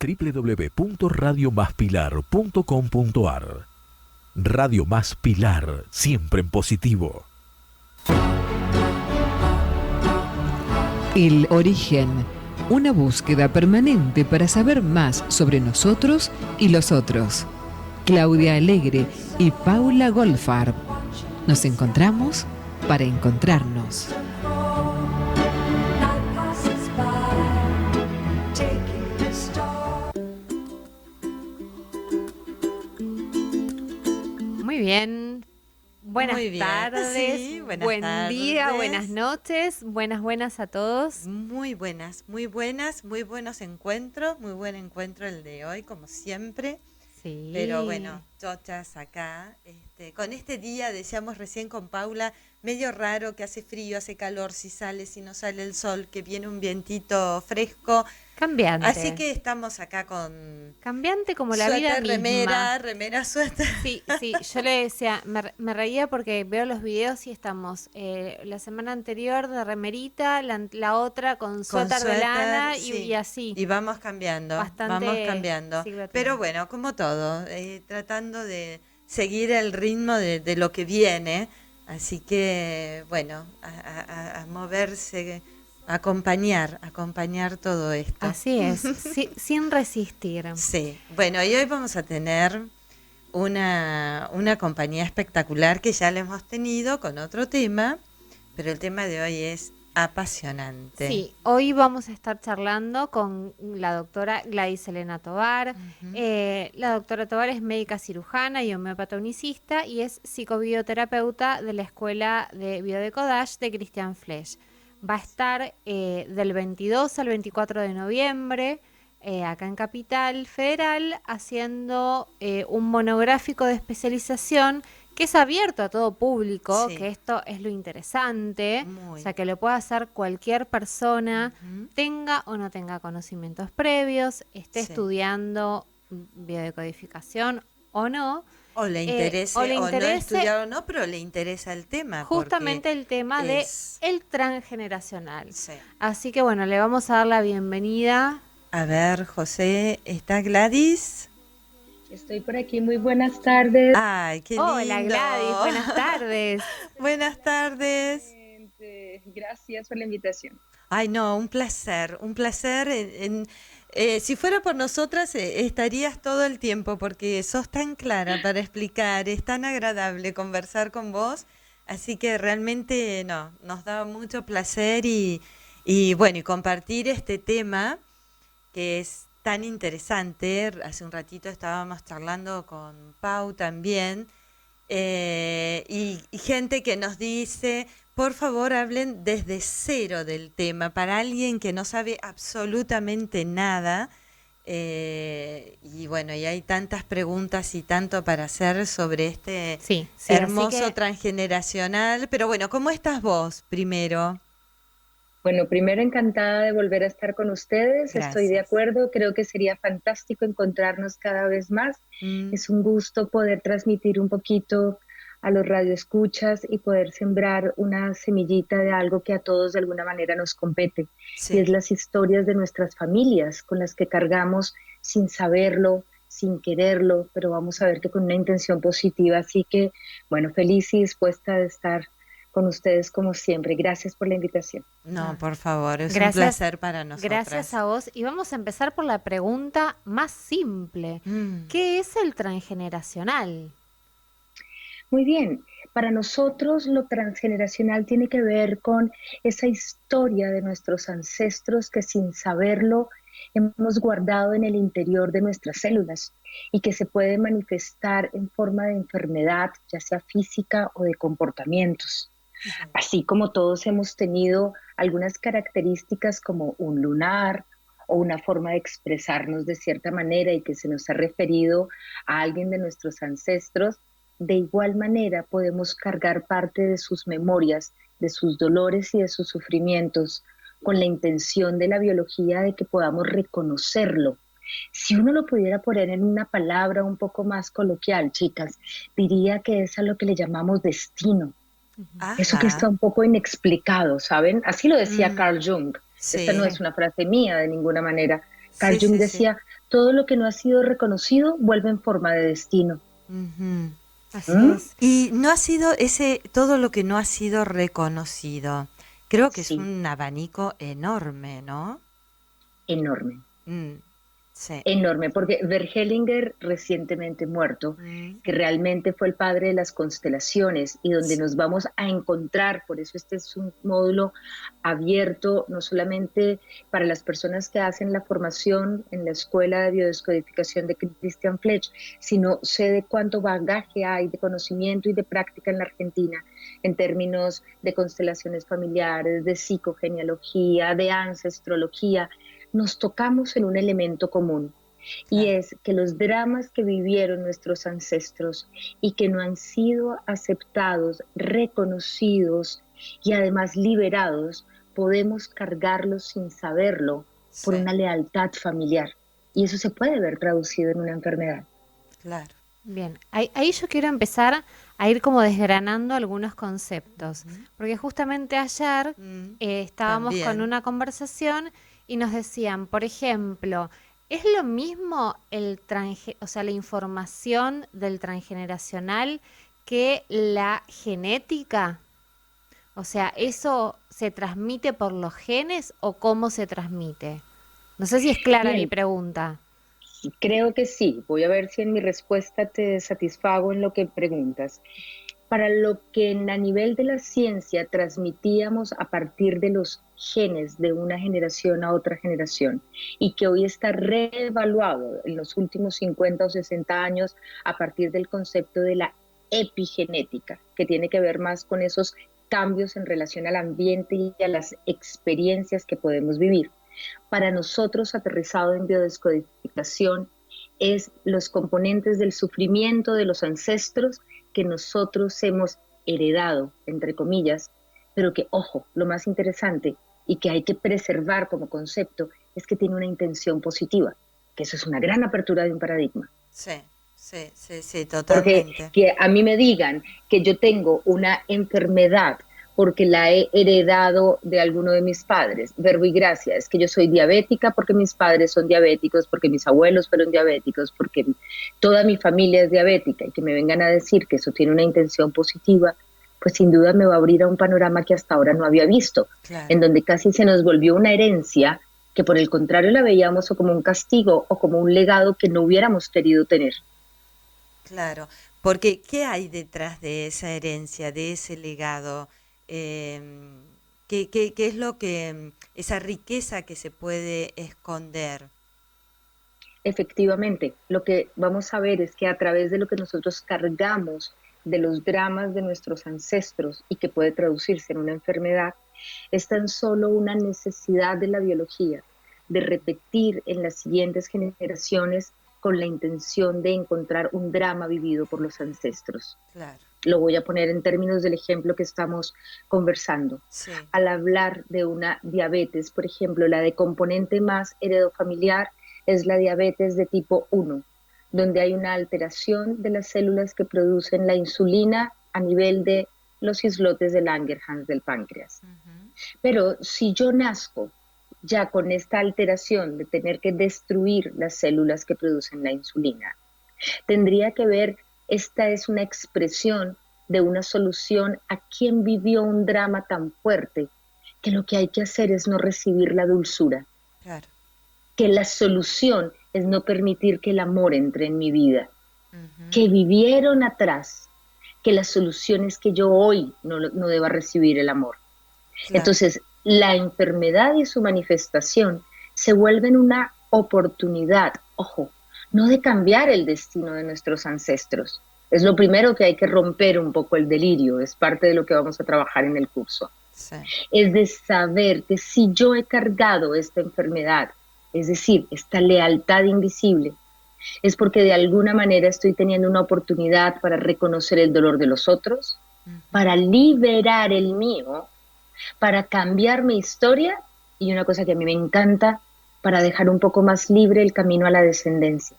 www.radiomaspilar.com.ar. Radio Más Pilar, siempre en positivo. El origen, una búsqueda permanente para saber más sobre nosotros y los otros. Claudia Alegre y Paula Goldfarb. Nos encontramos para encontrarnos. Muy bien. Buenas tardes, sí, buenas buen tardes. día, buenas noches, buenas a todos. Muy buenos encuentros, muy buen encuentro el de hoy, como siempre. Sí. Pero bueno, chochas acá, con este día, decíamos recién con Paula, medio raro, que hace frío, hace calor, si sale, si no sale el sol, que viene un vientito fresco. Cambiante. Así que estamos acá con cambiante como la suéter, vida misma. remera, suéter. Sí, yo le decía, me reía porque veo los videos y estamos la semana anterior de remerita, la otra con suéter de lana sí. y así. Y vamos cambiando, siglo Pero bueno, como todo, tratando de seguir el ritmo de lo que viene. Así que, bueno, a moverse, acompañar todo esto. Así es, sin resistir. Sí, bueno, y hoy vamos a tener una compañía espectacular que ya la hemos tenido con otro tema, pero el tema de hoy es apasionante. Sí, hoy vamos a estar charlando con la doctora Gladys Elena Tovar. La doctora Tovar es médica cirujana y homeópata unicista y es psicobioterapeuta de la Escuela de Biodecodage de Christian Flesch. Va a estar del 22 al 24 de noviembre acá en Capital Federal haciendo un monográfico de especialización que es abierto a todo público, Sí. que esto es lo interesante, Muy. o sea que lo puede hacer cualquier persona, tenga o no tenga conocimientos previos, esté Sí. estudiando biodecodificación o no. O le interese, o le no interese estudiar o no, pero le interesa el tema. justamente el tema es- de el transgeneracional. Sí. Así que bueno, le vamos a dar la bienvenida. A ver, José, ¿está Gladys? Estoy por aquí, muy buenas tardes. Ay, qué lindo. Hola Gladys, buenas tardes. Buenas tardes. Gracias por la invitación. Ay, no, un placer, un placer. Si fuera por nosotras, estarías todo el tiempo, porque sos tan clara para explicar, es tan agradable conversar con vos, así que realmente nos da mucho placer y bueno, y compartir este tema que es tan interesante. Hace un ratito estábamos charlando con Pau también, y gente que nos dice, por favor hablen desde cero del tema, para alguien que no sabe absolutamente nada. Y bueno, y hay tantas preguntas y tanto para hacer sobre este Sí, hermoso así que transgeneracional. Pero bueno, ¿cómo estás vos primero? Bueno, primero encantada de volver a estar con ustedes. Gracias. Estoy de acuerdo, creo que sería fantástico encontrarnos cada vez más. Es un gusto poder transmitir un poquito a los radioescuchas y poder sembrar una semillita de algo que a todos de alguna manera nos compete. Sí. Y es las historias de nuestras familias con las que cargamos sin saberlo, sin quererlo, pero vamos a ver que con una intención positiva. Así que, bueno, feliz y dispuesta de estar con ustedes como siempre. Gracias por la invitación. No, por favor, es Gracias, un placer para nosotros. Gracias a vos. Y vamos a empezar por la pregunta más simple. ¿Qué es el transgeneracional? Muy bien, para nosotros lo transgeneracional tiene que ver con esa historia de nuestros ancestros que sin saberlo hemos guardado en el interior de nuestras células y que se puede manifestar en forma de enfermedad, ya sea física o de comportamientos. Así como todos hemos tenido algunas características como un lunar o una forma de expresarnos de cierta manera y que se nos ha referido a alguien de nuestros ancestros, de igual manera podemos cargar parte de sus memorias, de sus dolores y de sus sufrimientos, con la intención de la biología de que podamos reconocerlo. Si uno lo pudiera poner en una palabra un poco más coloquial, chicas, diría que es a lo que le llamamos destino. Eso que está un poco inexplicado, ¿saben? Así lo decía Carl Jung. Sí. Esta no es una frase mía de ninguna manera. Carl Jung decía, todo lo que no ha sido reconocido vuelve en forma de destino. Ujú. Así ¿Mm? es. Y no ha sido todo lo que no ha sido reconocido. Creo que es Sí, un abanico enorme, ¿no? enorme. Mm, sí. Enorme, porque Verhellinger, recientemente muerto, Mm, que realmente fue el padre de las constelaciones y donde sí. nos vamos a encontrar, por eso este es un módulo abierto no solamente para las personas que hacen la formación en la Escuela de Biodescodificación de Christian Fletch, sino sé de cuánto bagaje hay de conocimiento y de práctica en la Argentina en términos de constelaciones familiares, de psicogenealogía, de ancestrología. Nos tocamos en un elemento común y Claro. es que los dramas que vivieron nuestros ancestros y que no han sido aceptados, reconocidos y además liberados, podemos cargarlos sin saberlo por Sí, una lealtad familiar. Y eso se puede ver traducido en una enfermedad. claro. Bien, ahí yo quiero empezar a ir como desgranando algunos conceptos, porque justamente ayer Mm, estábamos con también. una conversación y nos decían, por ejemplo, ¿es lo mismo o sea, la información del transgeneracional que la genética? O sea, ¿eso se transmite por los genes o cómo se transmite? No sé si es clara mi Bien, pregunta. creo que sí. Voy a ver si en mi respuesta te satisfago en lo que preguntas. Para lo que a nivel de la ciencia transmitíamos a partir de los genes de una generación a otra generación y que hoy está reevaluado en los últimos 50 o 60 años a partir del concepto de la epigenética, que tiene que ver más con esos cambios en relación al ambiente y a las experiencias que podemos vivir. Para nosotros, aterrizado en biodescodificación, es los componentes del sufrimiento de los ancestros que nosotros hemos heredado, entre comillas, pero que, ojo, lo más interesante y que hay que preservar como concepto es que tiene una intención positiva, que eso es una gran apertura de un paradigma. Sí, sí, sí, sí, Porque totalmente. que a mí me digan que yo tengo una enfermedad porque la he heredado de alguno de mis padres. Verbo y gracia, es que yo soy diabética porque mis padres son diabéticos, porque mis abuelos fueron diabéticos, porque toda mi familia es diabética y que me vengan a decir que eso tiene una intención positiva, pues sin duda me va a abrir a un panorama que hasta ahora no había visto, Claro, en donde casi se nos volvió una herencia que por el contrario la veíamos o como un castigo o como un legado que no hubiéramos querido tener. claro. Porque, ¿qué hay detrás de esa herencia, de ese legado? ¿Qué es lo que, esa riqueza que se puede esconder? Efectivamente, lo que vamos a ver es que a través de lo que nosotros cargamos de los dramas de nuestros ancestros y que puede traducirse en una enfermedad, es tan solo una necesidad de la biología, de repetir en las siguientes generaciones con la intención de encontrar un drama vivido por los ancestros. Claro, Lo voy a poner en términos del ejemplo que estamos conversando. sí, Al hablar de una diabetes, por ejemplo, la de componente más heredofamiliar es la diabetes de tipo 1, donde hay una alteración de las células que producen la insulina a nivel de los islotes de Langerhans del páncreas. ujú, Pero si yo nazco ya con esta alteración de tener que destruir las células que producen la insulina, tendría que ver, esta es una expresión de una solución a quien vivió un drama tan fuerte que lo que hay que hacer es no recibir la dulzura, claro, que la solución es no permitir que el amor entre en mi vida, ujú, que vivieron atrás, que la solución es que yo hoy no deba recibir el amor. claro, Entonces, la enfermedad y su manifestación se vuelven una oportunidad, ojo, no de cambiar el destino de nuestros ancestros. Es lo primero que hay que romper un poco el delirio, es parte de lo que vamos a trabajar en el curso. sí, Es de saber que si yo he cargado esta enfermedad, es decir, esta lealtad invisible, es porque de alguna manera estoy teniendo una oportunidad para reconocer el dolor de los otros, ujú, para liberar el mío, para cambiar mi historia y una cosa que a mí me encanta, para dejar un poco más libre el camino a la descendencia.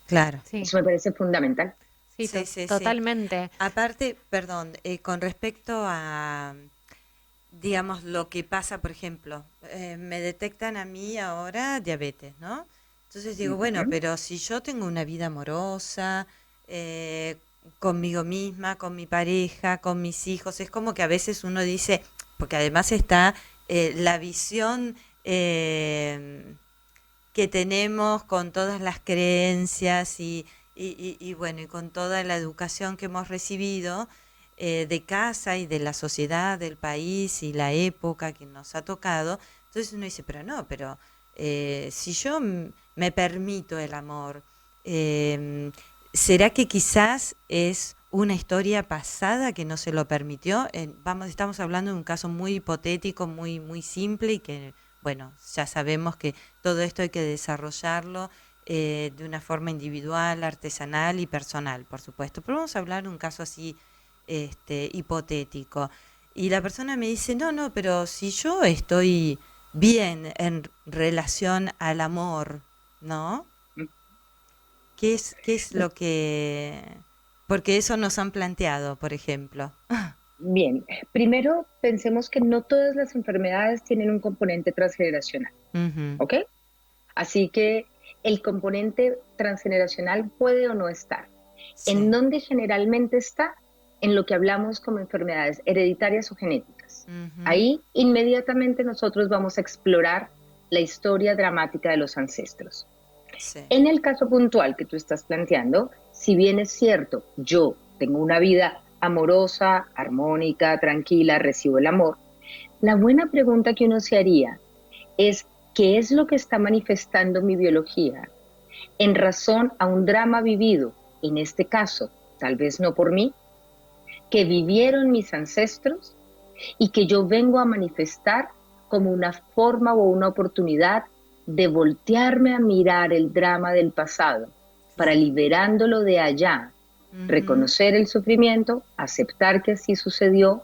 claro, Sí, Eso me parece fundamental. sí, sí, sí, sí. totalmente. Aparte, perdón, con respecto a, digamos, lo que pasa, por ejemplo, me detectan a mí ahora diabetes, ¿no? Entonces digo, bueno, pero si yo tengo una vida amorosa, conmigo misma, con mi pareja, con mis hijos, es como que a veces uno dice, porque además está la visión que tenemos con todas las creencias y bueno, y con toda la educación que hemos recibido de casa y de la sociedad, del país y la época que nos ha tocado. Entonces uno dice, pero no, pero si yo me permito el amor, ¿será que quizás es una historia pasada que no se lo permitió? Estamos hablando de un caso muy hipotético, muy, muy simple y que, bueno, ya sabemos que todo esto hay que desarrollarlo de una forma individual, artesanal y personal, por supuesto. Pero vamos a hablar de un caso así hipotético. Y la persona me dice, no, pero si yo estoy bien en relación al amor, ¿no? ¿Qué es lo que...? Porque eso nos han planteado, por ejemplo. Bien, primero pensemos que no todas las enfermedades tienen un componente transgeneracional, ¿ok? Así que el componente transgeneracional puede o no estar. Sí. ¿En dónde generalmente está? En lo que hablamos como enfermedades hereditarias o genéticas. Ahí inmediatamente nosotros vamos a explorar la historia dramática de los ancestros. Sí. En el caso puntual que tú estás planteando, si bien es cierto, yo tengo una vida amorosa, armónica, tranquila, recibo el amor, la buena pregunta que uno se haría es ¿qué es lo que está manifestando mi biología en razón a un drama vivido, en este caso, tal vez no por mí, que vivieron mis ancestros y que yo vengo a manifestar como una forma o una oportunidad de voltearme a mirar el drama del pasado para liberándolo de allá, reconocer el sufrimiento, aceptar que así sucedió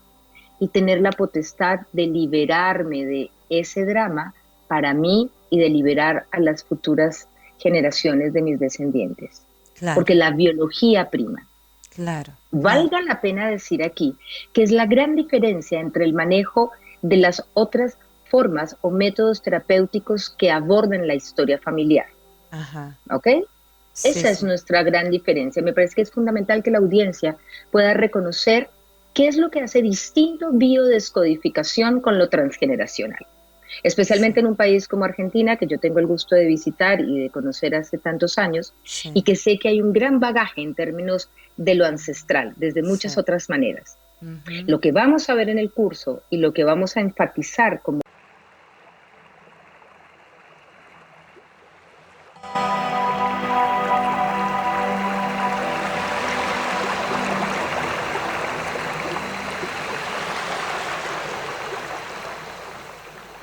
y tener la potestad de liberarme de ese drama para mí y de liberar a las futuras generaciones de mis descendientes. Claro. Porque la biología prima. Claro. Valga la pena decir aquí que es la gran diferencia entre el manejo de las otras formas o métodos terapéuticos que abordan la historia familiar. Ajá. ¿Ok? Sí, Esa es sí. nuestra gran diferencia. Me parece que es fundamental que la audiencia pueda reconocer qué es lo que hace distinto biodescodificación con lo transgeneracional. Especialmente en un país como Argentina, que yo tengo el gusto de visitar y de conocer hace tantos años, Sí. y que sé que hay un gran bagaje en términos de lo ancestral, desde muchas Sí. otras maneras. Lo que vamos a ver en el curso y lo que vamos a enfatizar como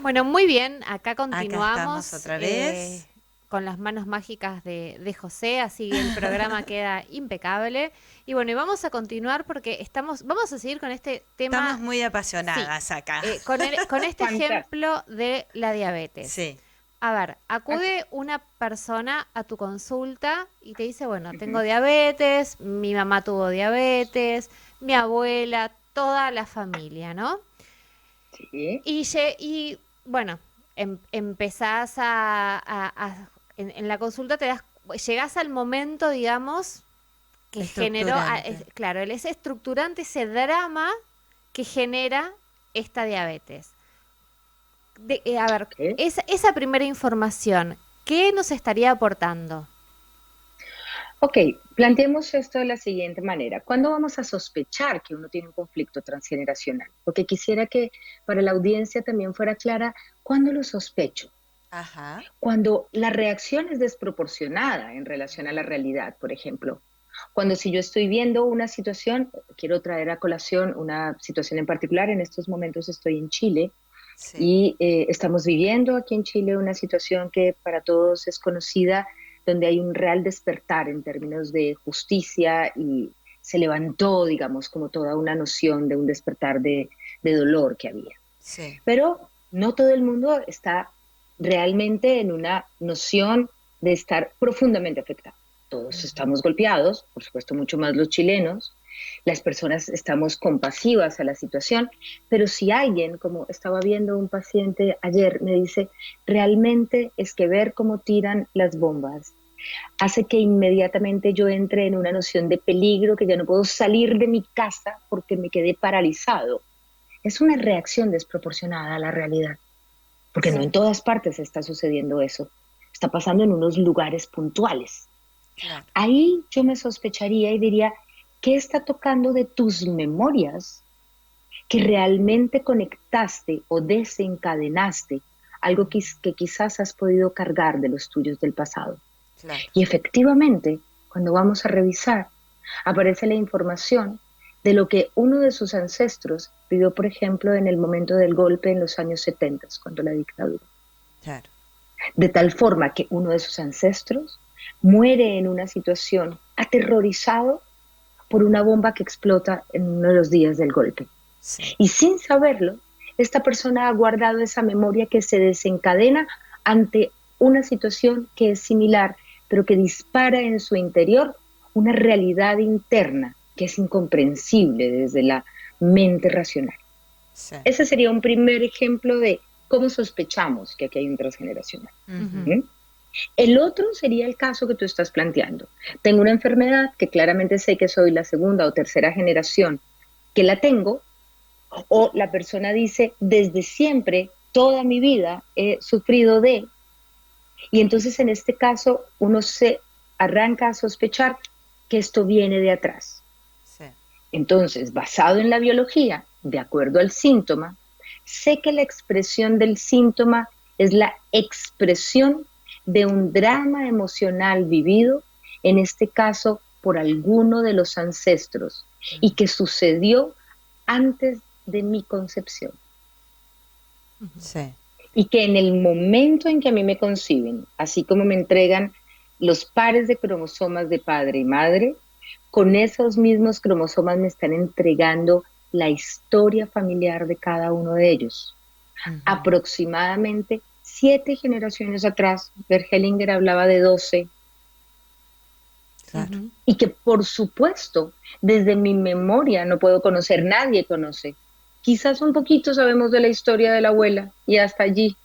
Bueno, muy bien, acá continuamos estamos otra vez. con las manos mágicas de José, así el programa queda impecable. Y bueno, y vamos a continuar porque vamos a seguir con este tema. Estamos muy apasionadas acá. Con este Fantástico. ejemplo de la diabetes. Sí. A ver, acude una persona a tu consulta y te dice, bueno, tengo diabetes, mi mamá tuvo diabetes, mi abuela, toda la familia, ¿no? Sí. Y bueno, empezás en la consulta llegás al momento, digamos, que generó, Estructurante. es estructurante ese drama que genera esta diabetes. A ver, Ok. esa primera información, ¿qué nos estaría aportando? Ok, planteemos esto de la siguiente manera. ¿Cuándo vamos a sospechar que uno tiene un conflicto transgeneracional? Porque quisiera que para la audiencia también fuera clara cuándo lo sospecho. Ajá. Cuando la reacción es desproporcionada en relación a la realidad, por ejemplo. Cuando si yo estoy viendo una situación, quiero traer a colación una situación en particular, en estos momentos estoy en Chile Sí. y estamos viviendo aquí en Chile una situación que para todos es conocida, donde hay un real despertar en términos de justicia y se levantó, digamos, como toda una noción de un despertar de dolor que había. Sí. Pero no todo el mundo está realmente en una noción de estar profundamente afectado. Todos estamos golpeados, por supuesto mucho más los chilenos, las personas estamos compasivas a la situación, pero si alguien, como estaba viendo un paciente ayer, me dice, realmente es que ver cómo tiran las bombas hace que inmediatamente yo entre en una noción de peligro, que ya no puedo salir de mi casa porque me quedé paralizado. Es una reacción desproporcionada a la realidad, porque no en todas partes está sucediendo eso. Está pasando en unos lugares puntuales. Claro. Ahí yo me sospecharía y diría, ¿qué está tocando de tus memorias que realmente conectaste o desencadenaste algo que quizás has podido cargar de los tuyos del pasado? Claro. Y efectivamente, cuando vamos a revisar, aparece la información de lo que uno de sus ancestros vivió, por ejemplo, en el momento del golpe en los años 70, cuando la dictadura. Claro. De tal forma que uno de sus ancestros muere en una situación aterrorizado por una bomba que explota en uno de los días del golpe. Sí. Y sin saberlo, esta persona ha guardado esa memoria que se desencadena ante una situación que es similar, pero que dispara en su interior una realidad interna que es incomprensible desde la mente racional. Sí. Ese sería un primer ejemplo de cómo sospechamos que aquí hay un transgeneracional. Ujú. El otro sería el caso que tú estás planteando. Tengo una enfermedad que claramente sé que soy la segunda o tercera generación que la tengo, o la persona dice, desde siempre, toda mi vida he sufrido de, y entonces en este caso uno se arranca a sospechar que esto viene de atrás. Sí. Entonces, basado en la biología, de acuerdo al síntoma, sé que la expresión del síntoma es la expresión de un drama emocional vivido, en este caso por alguno de los ancestros, y que sucedió antes de mi concepción. Sí. Y que en el momento en que a mí me conciben, así como me entregan los pares de cromosomas de padre y madre, con esos mismos cromosomas me están entregando la historia familiar de cada uno de ellos. Aproximadamente 7 generaciones atrás, Bert Hellinger hablaba de 12, Claro. y que por supuesto, desde mi memoria no puedo conocer, nadie conoce. Quizás un poquito sabemos de la historia de la abuela y hasta allí,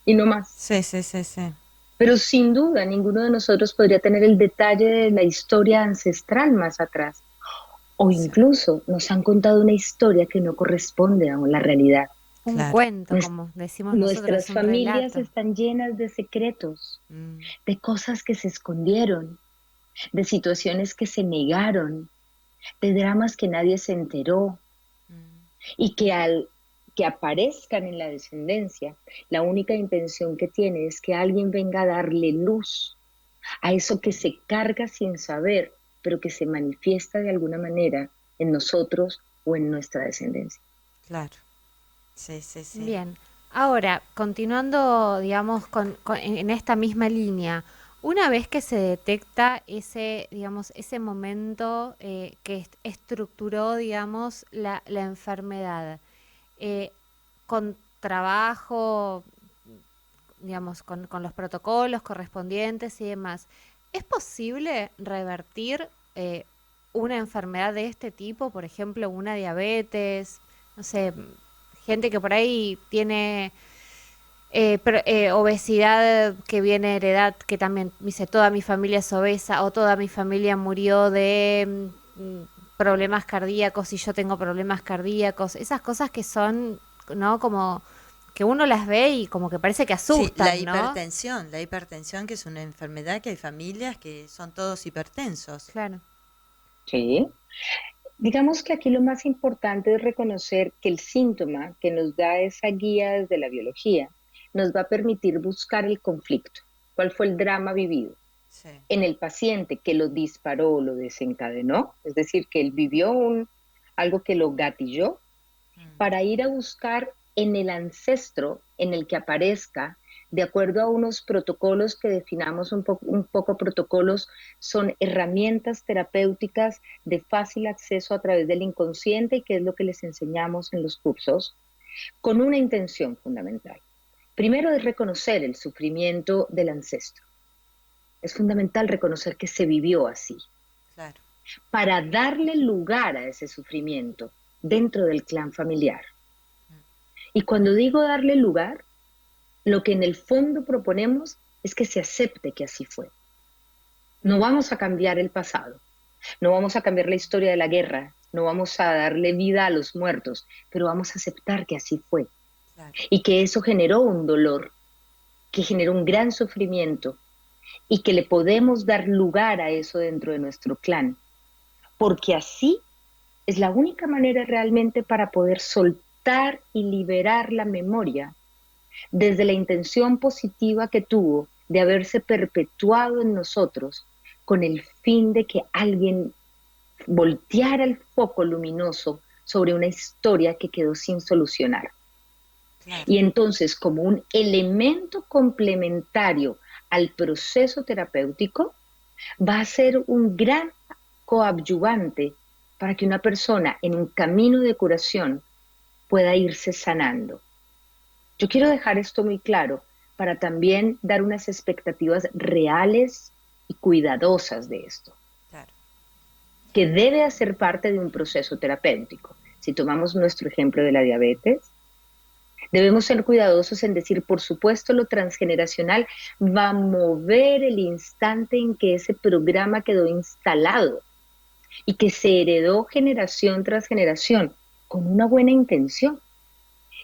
y no más. Sí, sí, sí, sí. Pero sin duda ninguno de nosotros podría tener el detalle de la historia ancestral más atrás. O incluso nos han contado una historia que no corresponde a la realidad. Un Claro. cuento, como decimos nosotros, Nuestras un familias relato. están llenas de secretos, Mm. de cosas que se escondieron, de situaciones que se negaron, de dramas que nadie se enteró, y que al que aparezcan en la descendencia, la única intención que tiene es que alguien venga a darle luz a eso que se carga sin saber, pero que se manifiesta de alguna manera en nosotros o en nuestra descendencia. Claro. Sí, sí, sí. Bien, ahora, continuando, digamos, en esta misma línea, una vez que se detecta ese, digamos, ese momento que estructuró, digamos, la enfermedad, con trabajo, digamos, con los protocolos correspondientes y demás, ¿es posible revertir una enfermedad de este tipo? Por ejemplo, una diabetes, no sé, gente que por ahí tiene obesidad que viene heredad, que también dice toda mi familia es obesa o toda mi familia murió de problemas cardíacos y yo tengo problemas cardíacos, esas cosas que son, ¿no? Como que uno las ve y como que parece que Sí, asustan, la ¿no? hipertensión, que es una enfermedad que hay familias que son todos hipertensos. Claro. Sí. Digamos que aquí lo más importante es reconocer que el síntoma que nos da esa guía desde la biología nos va a permitir buscar el conflicto. ¿Cuál fue el drama vivido? Sí. En el paciente que lo disparó o lo desencadenó, es decir, que él vivió algo que lo gatilló, para ir a buscar en el ancestro en el que aparezca, de acuerdo a unos protocolos que definamos un poco protocolos, son herramientas terapéuticas de fácil acceso a través del inconsciente, y que es lo que les enseñamos en los cursos, con una intención fundamental. Primero es reconocer el sufrimiento del ancestro. Es fundamental reconocer que se vivió así. Claro. para darle lugar a ese sufrimiento dentro del clan familiar. Y cuando digo darle lugar, lo que en el fondo proponemos es que se acepte que así fue. No vamos a cambiar el pasado, no vamos a cambiar la historia de la guerra, no vamos a darle vida a los muertos, pero vamos a aceptar que así fue. Claro. Y que eso generó un dolor, que generó un gran sufrimiento, y que le podemos dar lugar a eso dentro de nuestro clan. Porque así es la única manera realmente para poder soltar y liberar la memoria desde la intención positiva que tuvo de haberse perpetuado en nosotros con el fin de que alguien volteara el foco luminoso sobre una historia que quedó sin solucionar. Claro. Y entonces, como un elemento complementario al proceso terapéutico, va a ser un gran coadyuvante para que una persona en un camino de curación pueda irse sanando. Yo quiero dejar esto muy claro para también dar unas expectativas reales y cuidadosas de esto, claro, que debe hacer parte de un proceso terapéutico. Si tomamos nuestro ejemplo de la diabetes, debemos ser cuidadosos en decir, por supuesto, lo transgeneracional va a mover el instante en que ese programa quedó instalado y que se heredó generación tras generación con una buena intención.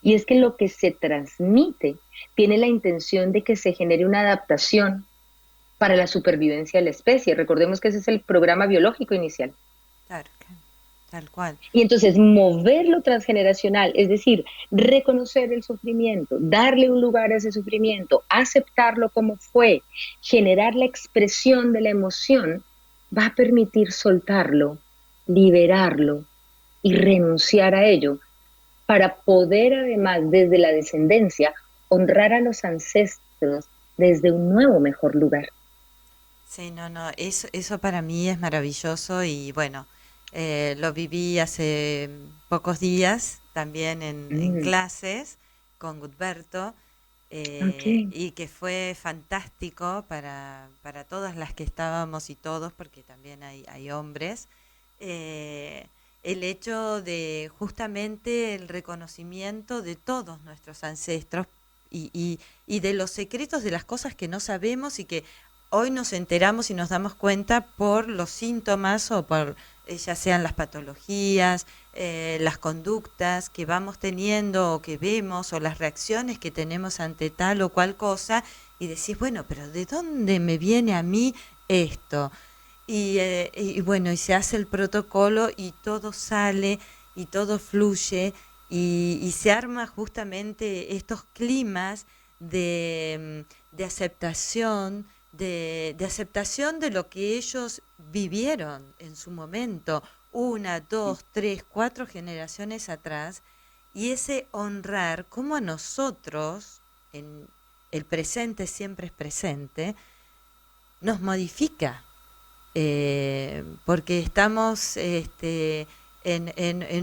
Y es que lo que se transmite tiene la intención de que se genere una adaptación para la supervivencia de la especie. Recordemos que ese es el programa biológico inicial. Claro, tal cual. Y entonces mover lo transgeneracional, es decir, reconocer el sufrimiento, darle un lugar a ese sufrimiento, aceptarlo como fue, generar la expresión de la emoción, va a permitir soltarlo, liberarlo y renunciar a ello, para poder además desde la descendencia honrar a los ancestros desde un nuevo mejor lugar. Sí, eso para mí es maravilloso y bueno, lo viví hace pocos días también en clases con Gutberto y que fue fantástico para todas las que estábamos y todos, porque también hay hombres, el hecho de justamente el reconocimiento de todos nuestros ancestros y de los secretos de las cosas que no sabemos y que hoy nos enteramos y nos damos cuenta por los síntomas o por ya sean las patologías, las conductas que vamos teniendo o que vemos o las reacciones que tenemos ante tal o cual cosa y decís, bueno, pero ¿de dónde me viene a mí esto? Y bueno, y se hace el protocolo y todo sale y todo fluye y se arma justamente estos climas de aceptación, de aceptación de lo que ellos vivieron en su momento, 1, 2, 3, 4 generaciones atrás, y ese honrar como a nosotros, en el presente siempre es presente, nos modifica. Porque estamos en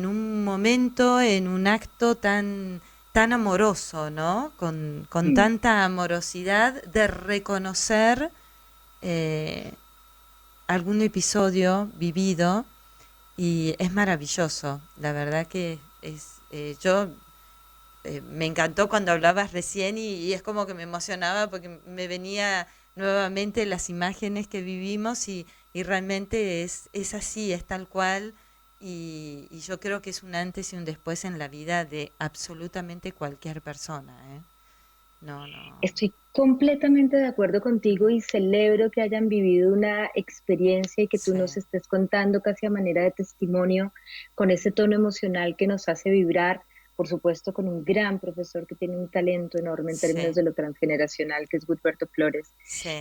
un momento, en un acto tan amoroso, ¿no? Con tanta amorosidad de reconocer algún episodio vivido y es maravilloso. La verdad que me encantó cuando hablabas recién y es como que me emocionaba porque me venía nuevamente las imágenes que vivimos y realmente es así, es tal cual y yo creo que es un antes y un después en la vida de absolutamente cualquier persona, ¿eh? No. Estoy completamente de acuerdo contigo y celebro que hayan vivido una experiencia y que tú nos estés contando casi a manera de testimonio con ese tono emocional que nos hace vibrar, por supuesto con un gran profesor que tiene un talento enorme en términos de lo transgeneracional, que es Gutberto Flores,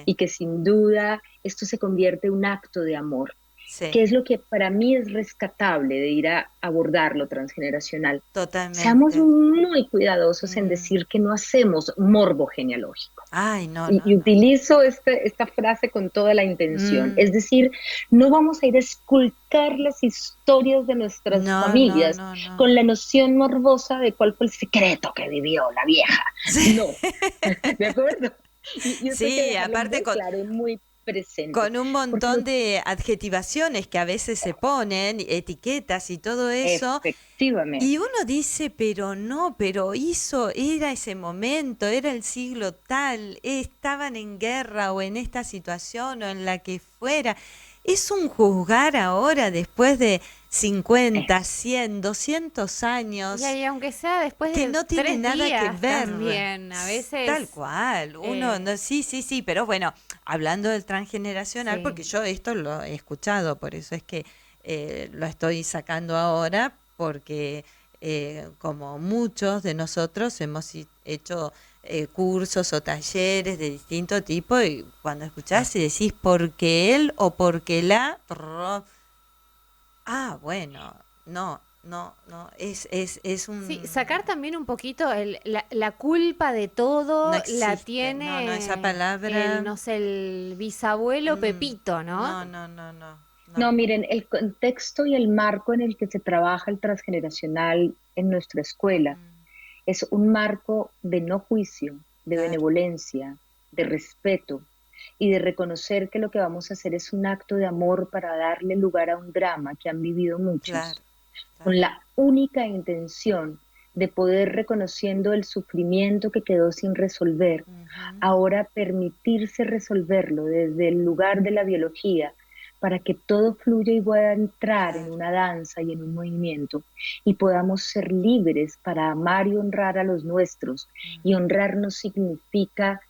y que sin duda esto se convierte en un acto de amor, que es lo que para mí es rescatable de ir a abordar lo transgeneracional. Totalmente. Seamos muy cuidadosos en decir que no hacemos morbo genealógico. Y utilizo esta frase con toda la intención. Es decir, no vamos a ir a esculcar las historias de nuestras familias con la noción morbosa de cuál fue el secreto que vivió la vieja. No, ¿de acuerdo? Y sí, aparte muy claro, muy presente. Con un montón Porque de adjetivaciones que a veces se ponen, etiquetas y todo eso. efectivamente. Y uno dice, pero no, pero era ese momento, era el siglo tal, estaban en guerra o en esta situación o en la que fuera. Es un juzgar ahora después de 50, 100, 200 años. Y aunque sea después Que de no tiene 3 nada que días ver. también, a veces... Tal cual. Uno, no, sí, pero bueno, hablando del transgeneracional, Sí. porque yo esto lo he escuchado, por eso es que lo estoy sacando ahora, porque como muchos de nosotros hemos hecho cursos o talleres de distinto tipo, y cuando escuchás y decís porque él o porque la... bueno, no, es un... Sí, sacar también un poquito la culpa de todo No la existe, tiene no, esa palabra... el, no sé, el bisabuelo Pepito, ¿no? No, miren, el contexto y el marco en el que se trabaja el transgeneracional en nuestra escuela es un marco de no juicio, de Claro. benevolencia, de respeto y de reconocer que lo que vamos a hacer es un acto de amor para darle lugar a un drama que han vivido muchos, Claro, con la única intención de poder, reconociendo el sufrimiento que quedó sin resolver, ahora permitirse resolverlo desde el lugar de la biología, para que todo fluya y pueda entrar en una danza y en un movimiento, y podamos ser libres para amar y honrar a los nuestros. Y honrarnos significa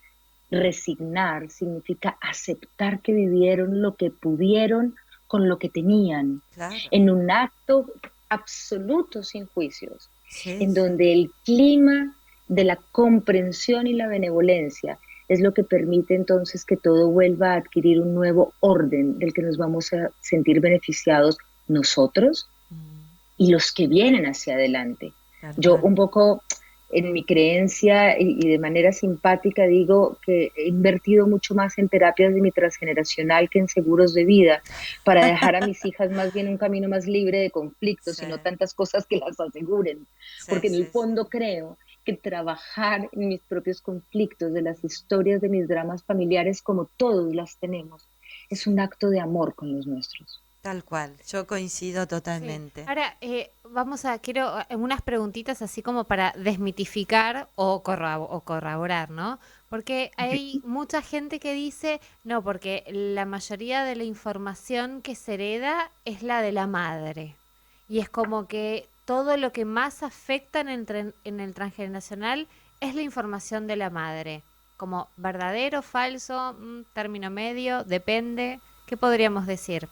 resignar, significa aceptar que vivieron lo que pudieron con lo que tenían, claro. en un acto absoluto sin juicios, Sí, en donde el clima de la comprensión y la benevolencia es lo que permite entonces que todo vuelva a adquirir un nuevo orden del que nos vamos a sentir beneficiados nosotros y los que vienen hacia adelante. Yo un poco en mi creencia y de manera simpática digo que he invertido mucho más en terapias de mi transgeneracional que en seguros de vida, para dejar a mis hijas más bien un camino más libre de conflictos y no tantas cosas que las aseguren, porque en el fondo creo que trabajar en mis propios conflictos, de las historias de mis dramas familiares, como todos las tenemos, es un acto de amor con los nuestros. Tal cual, yo coincido totalmente. Sí. Ahora, quiero unas preguntitas así como para desmitificar o corroborar, ¿no? Porque hay mucha gente que dice, no, porque la mayoría de la información que se hereda es la de la madre. Y es como que todo lo que más afecta en el transgeneracional es la información de la madre. Como verdadero, falso, término medio, depende. ¿Qué podríamos decir?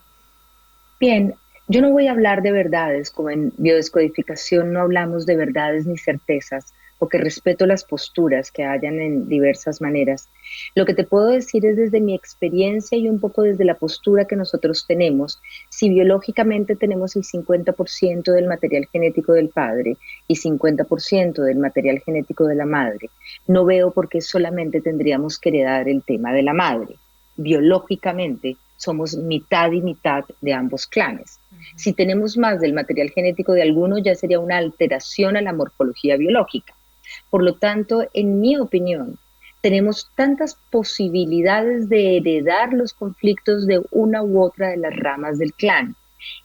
Bien, yo no voy a hablar de verdades, como en biodescodificación no hablamos de verdades ni certezas, porque respeto las posturas que hayan en diversas maneras. Lo que te puedo decir es desde mi experiencia y un poco desde la postura que nosotros tenemos. Si biológicamente tenemos el 50% del material genético del padre y 50% del material genético de la madre, no veo por qué solamente tendríamos que heredar el tema de la madre. Biológicamente somos mitad y mitad de ambos clanes. Si tenemos más del material genético de alguno, ya sería una alteración a la morfología biológica. Por lo tanto, en mi opinión, tenemos tantas posibilidades de heredar los conflictos de una u otra de las ramas del clan.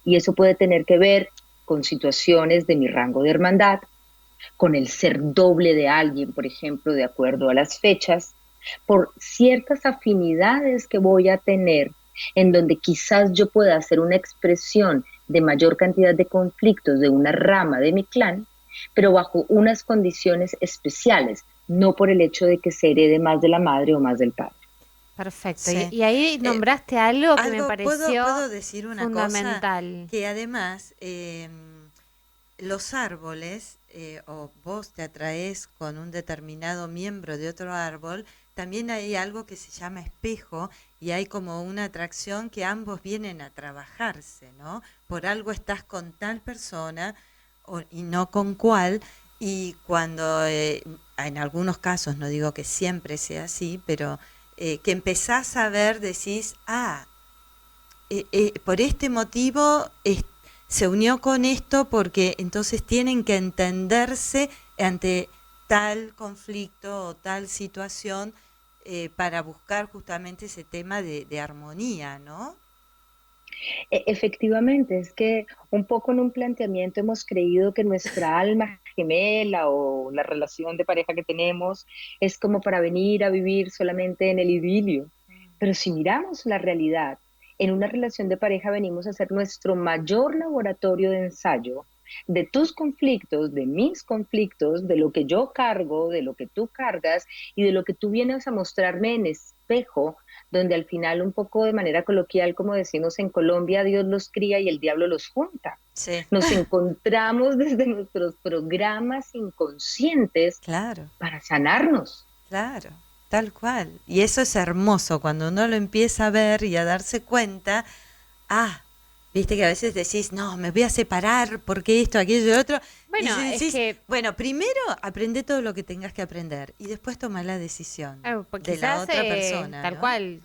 Y eso puede tener que ver con situaciones de mi rango de hermandad, con el ser doble de alguien, por ejemplo, de acuerdo a las fechas, por ciertas afinidades que voy a tener, en donde quizás yo pueda hacer una expresión de mayor cantidad de conflictos de una rama de mi clan, pero bajo unas condiciones especiales, no por el hecho de que se herede más de la madre o más del padre. Perfecto. Sí. Y ahí nombraste algo que me pareció ¿puedo decir una fundamental. Cosa? Que además los árboles, o vos te atraes con un determinado miembro de otro árbol, también hay algo que se llama espejo y hay como una atracción que ambos vienen a trabajarse, ¿no? Por algo estás con tal persona y no con cual, y cuando en algunos casos, no digo que siempre sea así, pero que empezás a ver, decís, por este motivo se unió con esto, porque entonces tienen que entenderse ante tal conflicto o tal situación, para buscar justamente ese tema de armonía, ¿no? Efectivamente, es que un poco en un planteamiento hemos creído que nuestra alma gemela o la relación de pareja que tenemos es como para venir a vivir solamente en el idilio. Pero si miramos la realidad, en una relación de pareja venimos a ser nuestro mayor laboratorio de ensayo de tus conflictos, de mis conflictos, de lo que yo cargo, de lo que tú cargas y de lo que tú vienes a mostrarme en espejo, donde al final un poco de manera coloquial, como decimos en Colombia, Dios los cría y el diablo los junta. Sí. Nos encontramos desde nuestros programas inconscientes Claro, para sanarnos. claro, tal cual. Y eso es hermoso cuando uno lo empieza a ver y a darse cuenta. Viste que a veces decís, no, me voy a separar porque esto, aquello y lo otro. Bueno, y es decís, que- bueno, primero aprende todo lo que tengas que aprender y después toma la decisión Porque de la quizás, otra persona. tal ¿no? cual,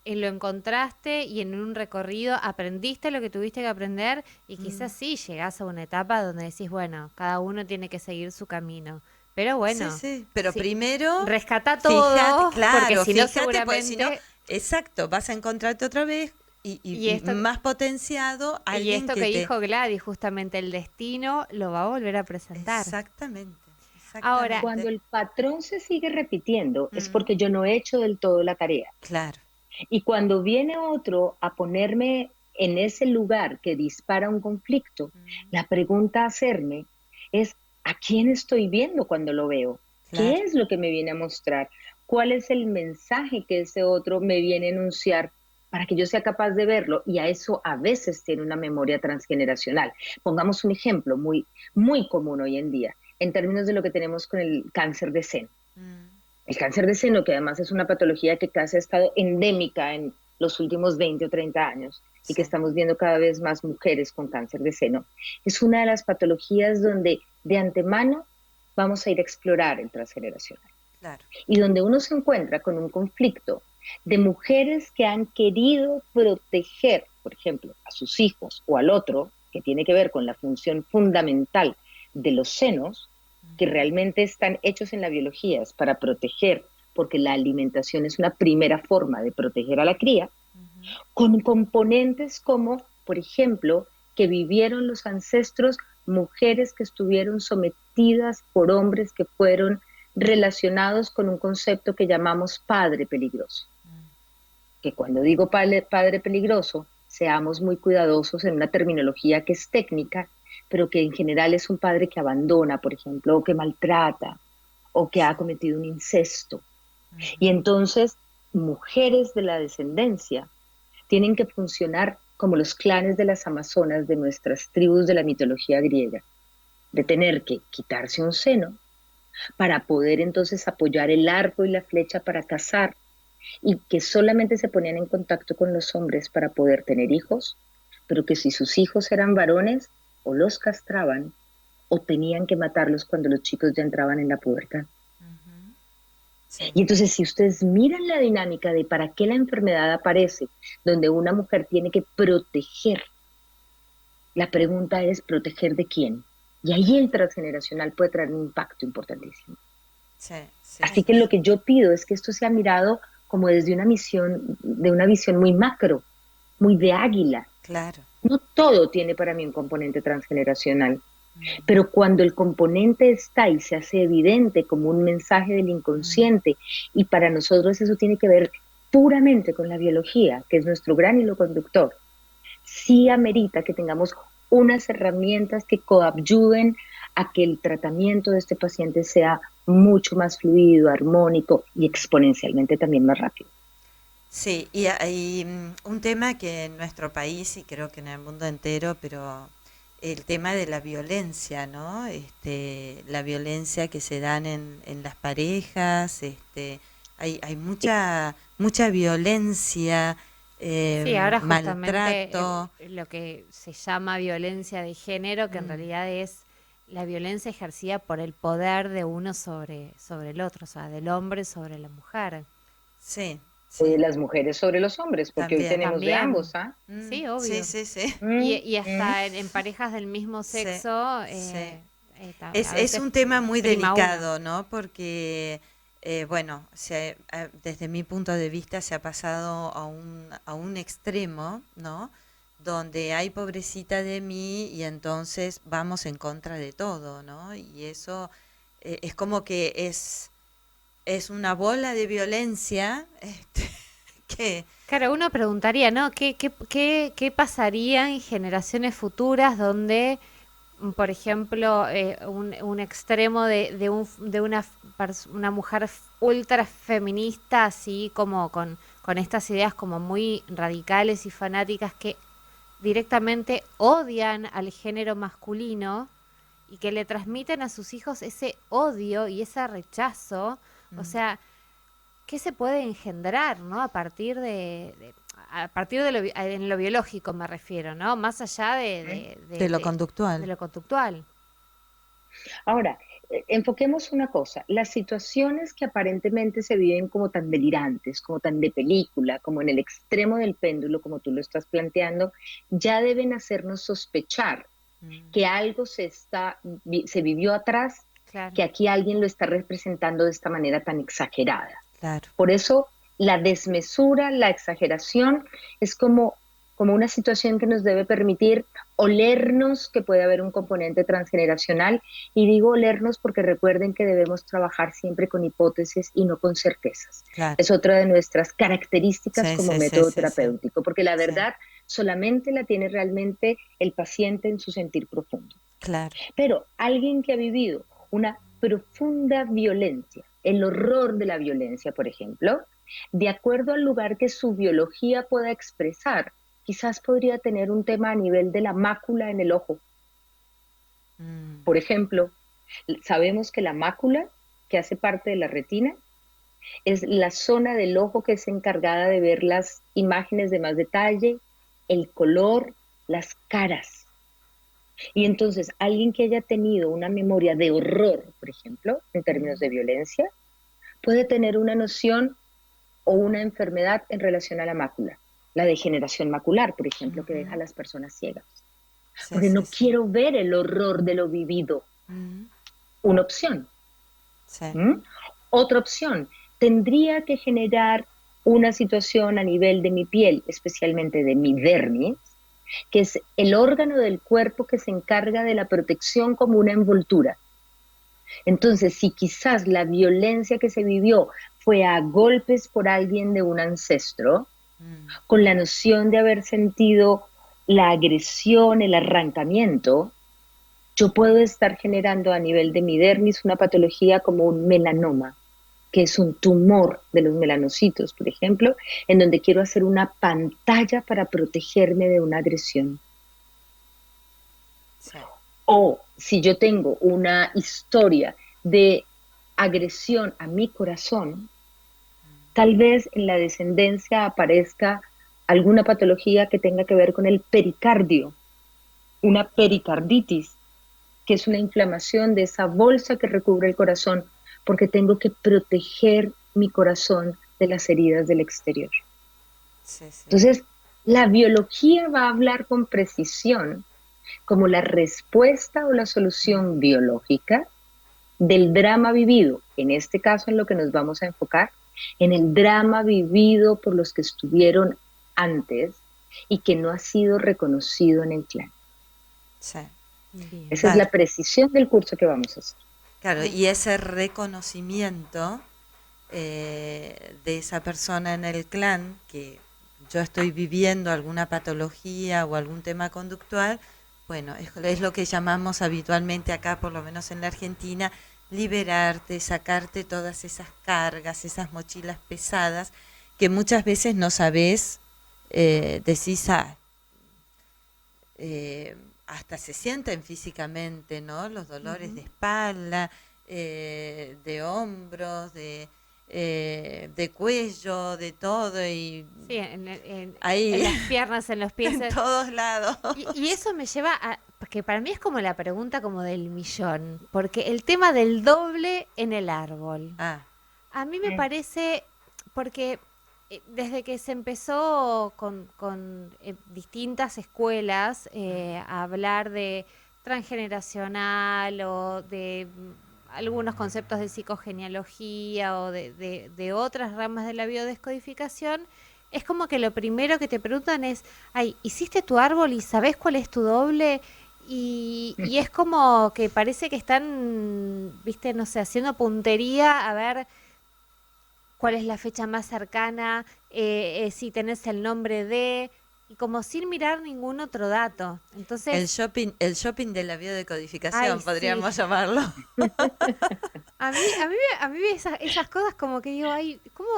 lo encontraste y en un recorrido aprendiste lo que tuviste que aprender y quizás sí llegás a una etapa donde decís, bueno, cada uno tiene que seguir su camino. Pero bueno, Sí, sí, pero sí, primero rescata todo, claro, porque si no fíjate, porque si no, seguramente... exacto, vas a encontrarte otra vez Y y esto, más potenciado y alguien esto que que te... dijo Gladys, justamente el destino lo va a volver a presentar. Exactamente, Ahora, Cuando exactamente. el patrón se sigue repitiendo, es Mm, porque yo no he hecho del todo la tarea. claro, Y cuando viene otro a ponerme en ese lugar que dispara un conflicto, la pregunta a hacerme es, ¿a quién estoy viendo cuando lo veo? ¿Qué claro. es lo que me viene a mostrar? ¿Cuál es el mensaje que ese otro me viene a enunciar para que yo sea capaz de verlo? Y a eso a veces tiene una memoria transgeneracional. Pongamos un ejemplo muy, muy común hoy en día, en términos de lo que tenemos con el cáncer de seno. Mm, El cáncer de seno, que además es una patología que casi ha estado endémica en los últimos 20 o 30 años y que sí, estamos viendo cada vez más mujeres con cáncer de seno, es una de las patologías donde de antemano vamos a ir a explorar el transgeneracional claro. y donde uno se encuentra con un conflicto de mujeres que han querido proteger, por ejemplo, a sus hijos o al otro, que tiene que ver con la función fundamental de los senos, que realmente están hechos en la biología es para proteger, porque la alimentación es una primera forma de proteger a la cría, con componentes como, por ejemplo, que vivieron los ancestros, mujeres que estuvieron sometidas por hombres que fueron relacionados con un concepto que llamamos padre peligroso. Que cuando digo padre peligroso, seamos muy cuidadosos en una terminología que es técnica, pero que en general es un padre que abandona, por ejemplo, o que maltrata, o que ha cometido un incesto. Y entonces, mujeres de la descendencia tienen que funcionar como los clanes de las amazonas de nuestras tribus de la mitología griega, de tener que quitarse un seno para poder entonces apoyar el arco y la flecha para cazar, y que solamente se ponían en contacto con los hombres para poder tener hijos, pero que si sus hijos eran varones, o los castraban, o tenían que matarlos cuando los chicos ya entraban en la pubertad. Sí, Y entonces, si ustedes miran la dinámica de para qué la enfermedad aparece, donde una mujer tiene que proteger, la pregunta es, ¿proteger de quién? Y ahí el transgeneracional puede traer un impacto importantísimo. sí, sí, Así que lo que yo pido es que esto sea mirado como desde una misión, de una visión muy macro, muy de águila. claro. No todo tiene para mí un componente transgeneracional, pero cuando el componente está y se hace evidente como un mensaje del inconsciente, y para nosotros eso tiene que ver puramente con la biología, que es nuestro gran hilo conductor, sí amerita que tengamos unas herramientas que coadyuven a que el tratamiento de este paciente sea mucho más fluido, armónico y exponencialmente también más rápido. Sí, y hay un tema que en nuestro país y creo que en el mundo entero, pero el tema de la violencia, ¿no? La violencia que se dan en las parejas, hay mucha violencia, Sí, ahora justamente maltrato. lo que se llama violencia de género, que en Mm, realidad es la violencia ejercida por el poder de uno sobre el otro, o sea, del hombre sobre la mujer. sí, O de sí, las mujeres sobre los hombres, porque hoy también. tenemos de También, ambos, ¿ah? sí, Sí, obvio. sí, sí, Y hasta en parejas del mismo sí, sexo, sí. a Es veces un tema muy prima uno. delicado, ¿no? Porque bueno, desde mi punto de vista se ha pasado a un extremo, ¿no? Donde hay pobrecita de mí y entonces vamos en contra de todo, ¿no? Y eso es como que es una bola de violencia que... Claro, uno preguntaría, ¿no? ¿Qué pasaría en generaciones futuras donde, por ejemplo, un extremo de una mujer ultra feminista, así como con estas ideas como muy radicales y fanáticas que directamente odian al género masculino y que le transmiten a sus hijos ese odio y ese rechazo? O Mm. sea, ¿qué se puede engendrar, ¿no? A partir a partir de en lo biológico me refiero, ¿no? Más allá De lo de conductual. lo conductual. Ahora, enfoquemos una cosa, las situaciones que aparentemente se viven como tan delirantes, como tan de película, como en el extremo del péndulo, como tú lo estás planteando, ya deben hacernos sospechar Mm, que algo se vivió atrás, Claro. que aquí alguien lo está representando de esta manera tan exagerada. claro. Por eso la desmesura, la exageración es como una situación que nos debe permitir olernos que puede haber un componente transgeneracional. Y digo olernos porque recuerden que debemos trabajar siempre con hipótesis y no con certezas. Claro. Es otra de nuestras características Sí, como sí, sí, método sí, sí. terapéutico, porque la Sí, verdad solamente la tiene realmente el paciente en su sentir profundo. claro. Pero alguien que ha vivido una profunda violencia, el horror de la violencia, por ejemplo, de acuerdo al lugar que su biología pueda expresar, quizás podría tener un tema a nivel de la mácula en el ojo. Mm, Por ejemplo, sabemos que la mácula, que hace parte de la retina, es la zona del ojo que es encargada de ver las imágenes de más detalle, el color, las caras. Y entonces, alguien que haya tenido una memoria de horror, por ejemplo, en términos de mm. violencia, puede tener una noción o una enfermedad en relación a la mácula, la degeneración macular, por ejemplo, que deja a Ujú. las personas ciegas. Sí, Porque sí, no sí. quiero ver el horror de lo vivido. Mm, Una opción. sí. ¿Mm? Otra opción, tendría que generar una situación a nivel de mi piel, especialmente de mi dermis, que es el órgano del cuerpo que se encarga de la protección como una envoltura. Entonces, si quizás la violencia que se vivió fue a golpes por alguien de un ancestro, Mm, con la noción de haber sentido la agresión, el arrancamiento, yo puedo estar generando a nivel de mi dermis una patología como un melanoma, que es un tumor de los melanocitos, por ejemplo, en donde quiero hacer una pantalla para protegerme de una agresión. sí. O si yo tengo una historia de agresión a mi corazón, tal vez en la descendencia aparezca alguna patología que tenga que ver con el pericardio, una pericarditis, que es una inflamación de esa bolsa que recubre el corazón, porque tengo que proteger mi corazón de las heridas del exterior. Sí, sí. Entonces, la biología va a hablar con precisión como la respuesta o la Mm, solución biológica del drama vivido, en este caso en lo que nos vamos a enfocar, en el drama vivido por los que estuvieron antes y que no ha sido reconocido en el clan. sí. Bien. Esa es Claro, la precisión del curso que vamos a hacer. claro. Bien. Y ese reconocimiento de esa persona en el clan, que yo estoy viviendo alguna patología o algún tema conductual, bueno, es lo que llamamos habitualmente acá, por lo menos en la Argentina, liberarte, sacarte todas esas cargas, esas mochilas pesadas que muchas veces no sabes, decís, eh, hasta se sienten físicamente, ¿no? Los dolores de Ujú. espalda, de hombros, de cuello, de todo, y Sí, en ahí las piernas, en los pies. en todos lados. Y eso me lleva a, porque para mí es como la pregunta como del millón, porque el tema del doble en el árbol. Ah, A mí me parece, porque desde que se empezó con distintas escuelas a hablar de transgeneracional o de algunos conceptos de psicogenealogía o de otras ramas de la biodescodificación, es como que lo primero que te preguntan es, ay, ¿hiciste tu árbol y sabés cuál es tu doble? Y es como que parece que están, viste, no sé, haciendo puntería a ver cuál es la fecha más cercana, si tenés el nombre de, y como sin mirar ningún otro dato. Entonces, El shopping de la ay, biodecodificación, sí. podríamos llamarlo. A mí esas cosas como que digo, ay, ¿cómo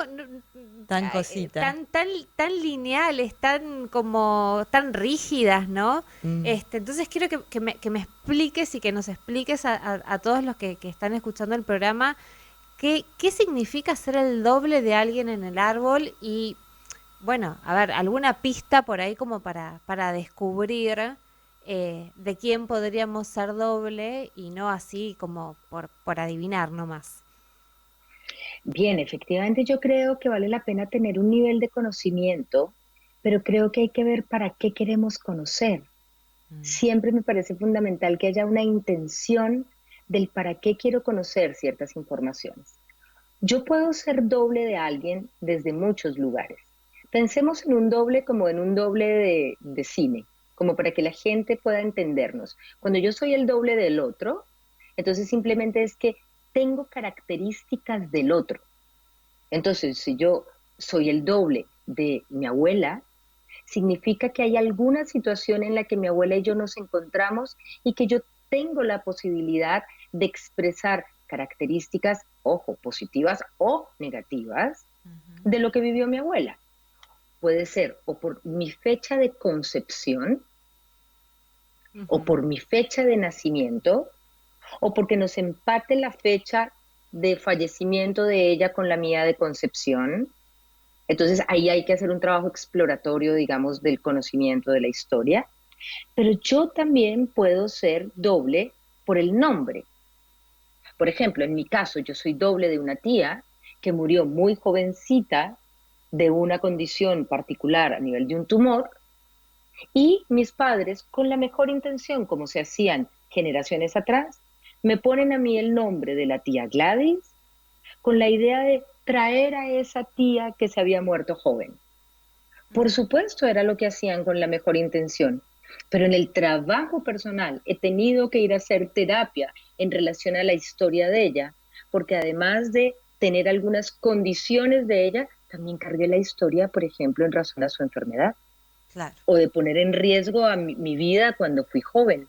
Tan cosita. tan lineales, tan rígidas, ¿no? Mm. Entonces quiero que me expliques y que nos expliques a todos los que están escuchando el programa qué significa ser el doble de alguien en el árbol y, bueno, a ver, alguna pista por ahí como para descubrir de quién podríamos ser doble y no así como por adivinar nomás. Bien, efectivamente yo creo que vale la pena tener un nivel de conocimiento, pero creo que hay que ver para qué queremos conocer. Mm. Siempre me parece fundamental que haya una intención del para qué quiero conocer ciertas informaciones. Yo puedo ser doble de alguien desde muchos lugares. Pensemos en un doble como en un doble de cine, como para que la gente pueda entendernos. Cuando yo soy el doble del otro, entonces simplemente es que tengo características del otro. Entonces, si yo soy el doble de mi abuela, significa que hay alguna situación en la que mi abuela y yo nos encontramos y que yo tengo la posibilidad de expresar características, ojo, positivas o negativas Ujú. de lo que vivió mi abuela. Puede ser o por mi fecha de concepción, o Ujú. por mi fecha de nacimiento, o porque nos empate la fecha de fallecimiento de ella con la mía de concepción. Entonces ahí hay que hacer un trabajo exploratorio, digamos, del conocimiento de la historia. Pero yo también puedo ser doble por el nombre. Por ejemplo, en mi caso, yo soy doble de una tía que murió muy jovencita de una condición particular a nivel de un tumor y mis padres, con la mejor intención, como se hacían generaciones atrás, me ponen a mí el nombre de la tía Gladys con la idea de traer a esa tía que se había muerto joven. Por Mm. supuesto, era lo que hacían con la mejor intención, pero en el trabajo personal he tenido que ir a hacer terapia en relación a la historia de ella, porque además de tener algunas condiciones de ella, también cargué la historia, por ejemplo, en razón a su enfermedad, Claro. o de poner en riesgo a mi vida cuando fui joven.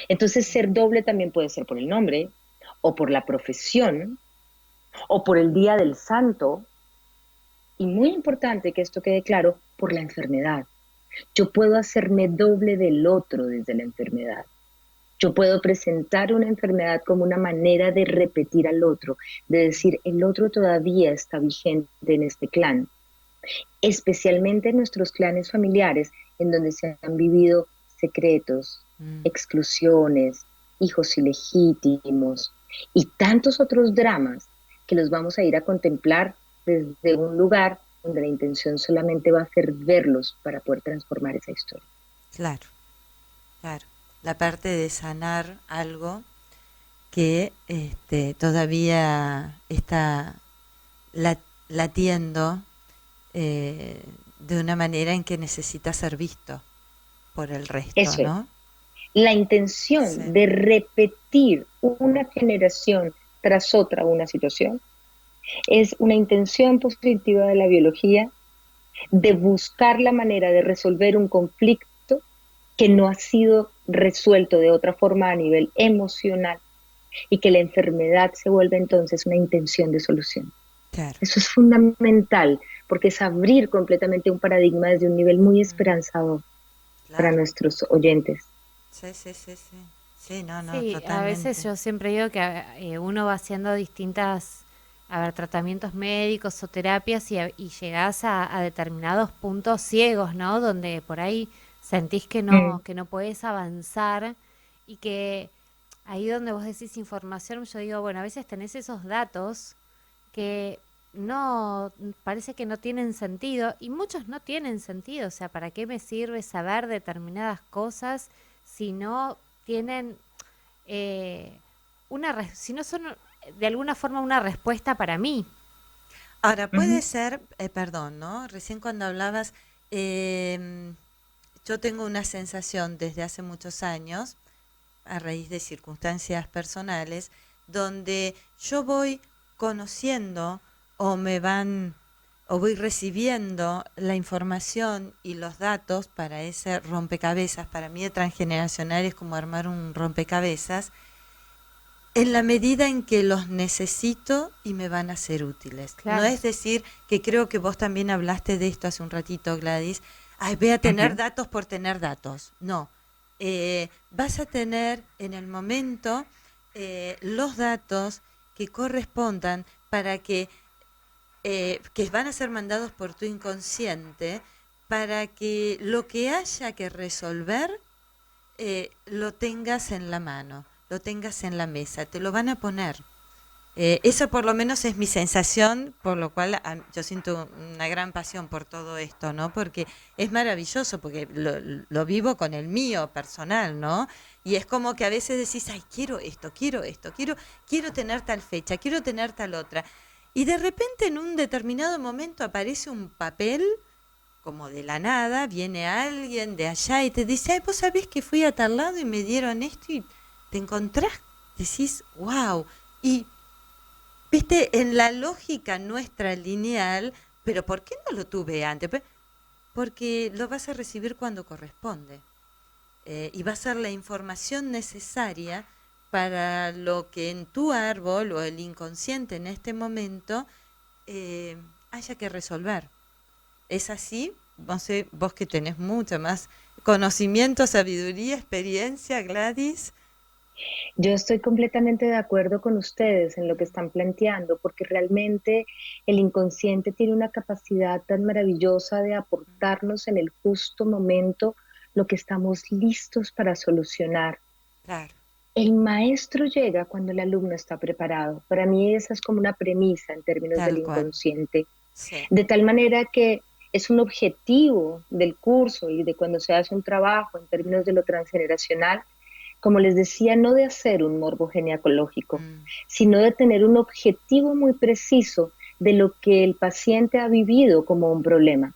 Entonces, ser doble también puede ser por el nombre, o por la profesión, o por el día del santo, y muy importante que esto quede claro, por la enfermedad. Yo puedo hacerme doble del otro desde la enfermedad. Yo puedo presentar una enfermedad como una manera de repetir al otro, de decir, el otro todavía está vigente en este clan, especialmente en nuestros clanes familiares, en donde se han vivido secretos, Mm. exclusiones, hijos ilegítimos y tantos otros dramas que los vamos a ir a contemplar desde un lugar donde la intención solamente va a ser verlos para poder transformar esa historia. Claro, claro. La parte de sanar algo que todavía está latiendo de una manera en que necesita ser visto por el resto, Eso es. ¿no? La intención Sí. de repetir una generación tras otra una situación es una intención positiva de la biología de buscar la manera de resolver un conflicto que no ha sido resuelto de otra forma a nivel emocional y que la enfermedad se vuelve entonces una intención de solución. Claro. Eso es fundamental porque es abrir completamente un paradigma desde un nivel muy Mm. esperanzador para Claro. nuestros oyentes. Sí, sí, sí, sí. Sí, no, no, Sí, a veces totalmente. yo siempre digo que uno va haciendo distintas, a ver, tratamientos médicos o terapias y llegás a determinados puntos ciegos, ¿no? Donde por ahí sentís Mm. que no podés avanzar y que ahí donde vos decís información, yo digo, bueno, a veces tenés esos datos que no, parece que no tienen sentido y muchos no tienen sentido, o sea, ¿para qué me sirve saber determinadas cosas si no tienen eh, si no son de alguna forma una respuesta para mí. Ahora, puede ser, perdón, ¿no? Recién cuando hablabas, yo tengo una sensación desde hace muchos años, a raíz de circunstancias personales, donde yo voy conociendo o o voy recibiendo la información y los datos para ese rompecabezas. Para mí, el transgeneracional es como armar un rompecabezas, en la medida en que los necesito y me van a ser útiles. Claro. No es decir, que creo que vos también hablaste de esto hace un ratito, Gladys, voy a tener datos por tener datos. No, vas a tener en el momento los datos que correspondan para que van a ser mandados por tu inconsciente, para que lo que haya que resolver lo tengas en la mano, lo tengas en la mesa, te lo van a poner. Eso por lo menos es mi sensación, por lo cual yo siento una gran pasión por todo esto, ¿no? Porque es maravilloso, porque lo vivo con el mío personal, ¿no? Y es como que a veces decís, ay, quiero esto, quiero tener tal fecha, quiero tener tal otra. Y de repente en un determinado momento aparece un papel, como de la nada, viene alguien de allá y te dice, ay, vos sabés que fui a tal lado y me dieron esto, y te encontrás, decís, wow. Y viste, en la lógica nuestra lineal, pero ¿por qué no lo tuve antes? Porque lo vas a recibir cuando corresponde. Y va a ser la información necesaria para lo que en tu árbol o el inconsciente en este momento haya que resolver. ¿Es así? No sé, vos que tenés mucha más conocimiento, sabiduría, experiencia, Gladys. Yo estoy completamente de acuerdo con ustedes en lo que están planteando, porque realmente el inconsciente tiene una capacidad tan maravillosa de aportarnos en el justo momento lo que estamos listos para solucionar. Claro. El maestro llega cuando el alumno está preparado. Para mí esa es como una premisa en términos Tal del cual. inconsciente. Sí. De tal manera que es un objetivo del curso y de cuando se hace un trabajo en términos de lo transgeneracional, como les decía, no de hacer un morbo genealógico, sino de tener un objetivo muy preciso de lo que el paciente ha vivido como un problema,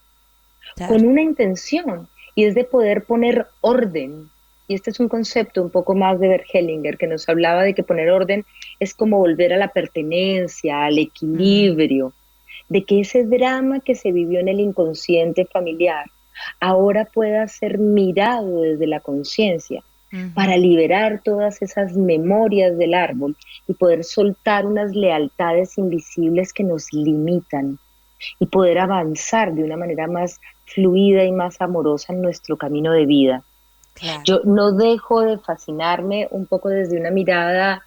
Claro. con una intención, y es de poder poner orden. Y este es un concepto un poco más de Bert Hellinger, que nos hablaba de que poner orden es como volver a la pertenencia, al equilibrio, de que ese drama que se vivió en el inconsciente familiar ahora pueda ser mirado desde la conciencia, para liberar todas esas memorias del árbol y poder soltar unas lealtades invisibles que nos limitan y poder avanzar de una manera más fluida y más amorosa en nuestro camino de vida. Claro. Yo no dejo de fascinarme un poco desde una mirada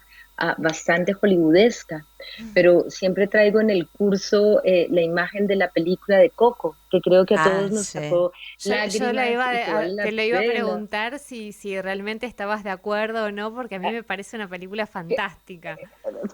bastante hollywoodesca, pero siempre traigo en el curso la imagen de la película de Coco, que creo que a todos nos sí. sacó Yo lágrimas y que vale la te lo iba a pena. preguntar si realmente estabas de acuerdo o no, porque a mí me parece una película fantástica.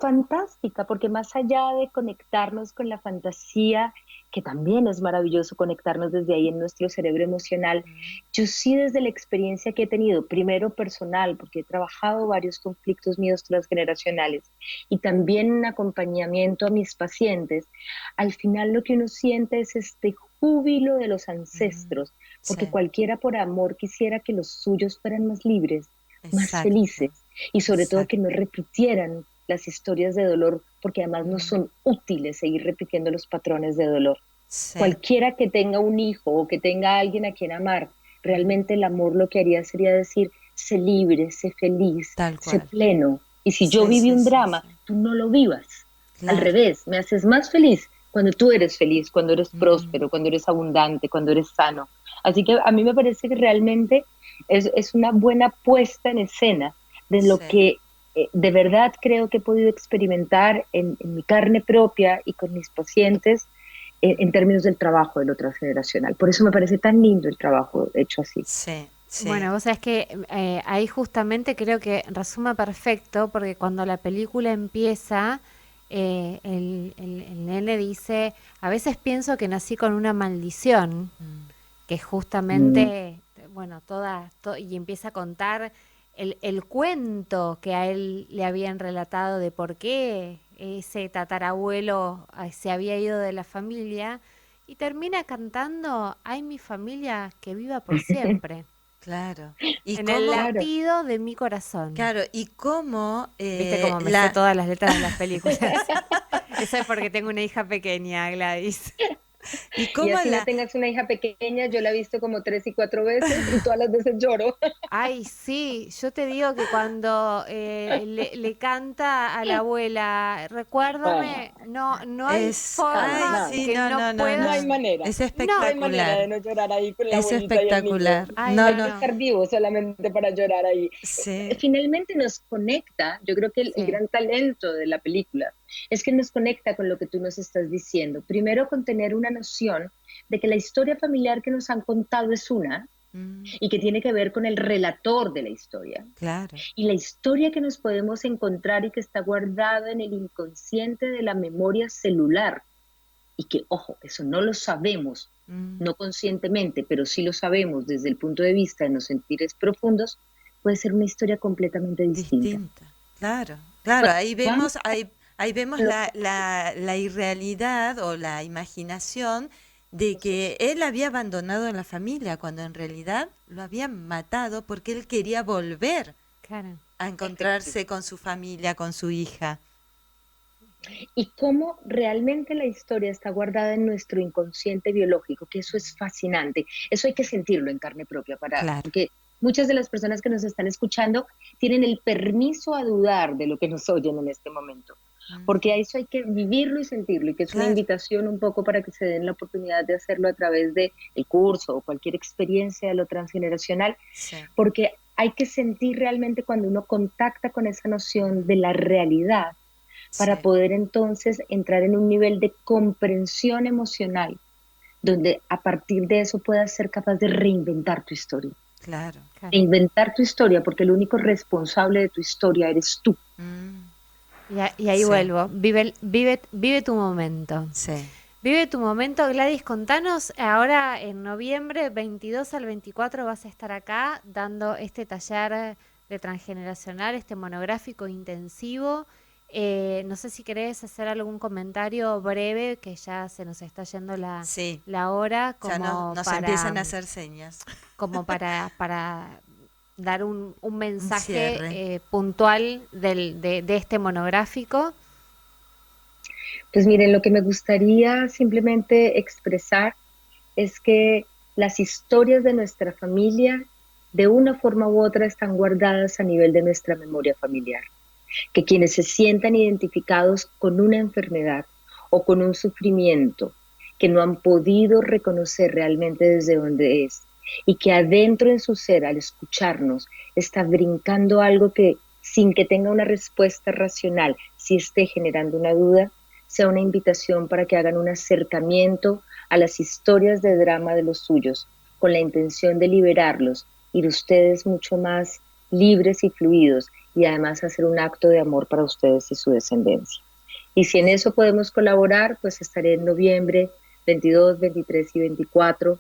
Fantástica, porque más allá de conectarnos con la fantasía, que también es maravilloso conectarnos desde ahí en nuestro cerebro emocional, yo sí desde la experiencia que he tenido, primero personal, porque he trabajado varios conflictos míos transgeneracionales, y también en acompañamiento a mis pacientes, al final lo que uno siente es este júbilo de los ancestros, porque Sí. cualquiera por amor quisiera que los suyos fueran más libres, más Exacto. felices, y sobre todo Exacto. que no repitieran las historias de dolor, porque además no son útiles seguir repitiendo los patrones de dolor. Sí. Cualquiera que tenga un hijo o que tenga a alguien a quien amar, realmente el amor lo que haría sería decir, sé libre, sé feliz, Tal sé cual. pleno. Y si yo Sí, viví sí, un sí, drama, sí. tú no lo vivas. Al Claro. revés, me haces más feliz cuando tú eres feliz, cuando eres próspero, cuando eres abundante, cuando eres sano. Así que a mí me parece que realmente es una buena puesta en escena de lo Sí. que de verdad creo que he podido experimentar en mi carne propia y con mis pacientes en términos del trabajo de lo transgeneracional. Por eso me parece tan lindo el trabajo hecho así. Sí. Sí. Bueno, vos sabés que ahí justamente creo que resuma perfecto, porque cuando la película empieza, el nene dice, a veces pienso que nací con una maldición, que justamente, bueno, y empieza a contar el cuento que a él le habían relatado de por qué ese tatarabuelo se había ido de la familia y termina cantando "Ay, mi familia que viva por siempre", Claro. Y en el cómo, Claro. latido de mi corazón. claro, y cómo ¿Viste cómo me sé la todas las letras de las películas? Eso es porque tengo una hija pequeña, Gladys. y Y cómo así no la tengas una hija pequeña, yo la he visto como 3 y 4 veces y todas las veces lloro. Ay, sí, yo te digo que cuando le canta a la abuela, Ah, recuérdame, no hay ay, forma nada. sí, que no, no no, no, No hay puedas. no. manera. Es No, No hay manera de espectacular. no llorar ahí con la Es abuelita y el niño. espectacular. ay, No, Hay no, que no. no. estar vivo solamente para llorar ahí. Sí, Finalmente nos conecta, yo creo que el Sí, gran talento de la película es que nos conecta con lo que tú nos estás diciendo. Primero con tener una noción de que la historia familiar que nos han contado es una mm, y que tiene que ver con el relator de la historia. claro. Y la historia que nos podemos encontrar y que está guardada en el inconsciente de la memoria celular y que, ojo, eso no lo sabemos, Mm, no conscientemente, pero sí lo sabemos desde el punto de vista de los sentires profundos, puede ser una historia completamente distinta. distinta. Claro, claro. Ahí Vamos vemos, ahí vemos a lo la irrealidad o la imaginación de que él había abandonado a la familia cuando en realidad lo habían matado porque él quería volver claro. a encontrarse con su familia, con su hija. y cómo realmente la historia está guardada en nuestro inconsciente biológico, que eso es fascinante. Eso hay que sentirlo en carne propia Claro. porque muchas de las personas que nos están escuchando tienen el permiso a dudar de lo que nos oyen en este momento, porque a Ujú, eso hay que vivirlo y sentirlo, y que es una claro. invitación un poco para que se den la oportunidad de hacerlo a través de el curso o cualquier experiencia de lo transgeneracional, Sí, porque hay que sentir realmente cuando uno contacta con esa noción de la realidad para sí, poder entonces entrar en un nivel de comprensión emocional, donde a partir de eso puedas ser capaz de claro. Claro. reinventar tu historia, porque el único responsable de tu historia eres tú. Mm, Y ahí sí, vuelvo. Vive tu momento. sí. Vive tu momento, Gladys. Contanos, ahora en noviembre 22 al 24 vas a estar acá dando este taller de transgeneracional, este monográfico intensivo. No sé si querés hacer algún comentario breve, que ya se nos está yendo Sí, la hora, ya nos empiezan a hacer señas. como para dar un Un mensaje cierre. puntual de este monográfico. Pues miren, lo que me gustaría simplemente expresar es que las historias de nuestra familia, de una forma u otra, están guardadas a nivel de nuestra memoria familiar. Que quienes se sientan identificados con una enfermedad o con un sufrimiento que no han podido reconocer realmente desde dónde es y que adentro en su ser, al escucharnos, está brincando algo que sin que tenga una respuesta racional, si esté generando una duda, sea una invitación para que hagan un acercamiento a las historias de drama de los suyos, con la intención de liberarlos y de ustedes mucho más libres y fluidos, y además hacer un acto de amor para ustedes y su descendencia. Y si en eso podemos colaborar, pues estaré en noviembre 22, 23 y 24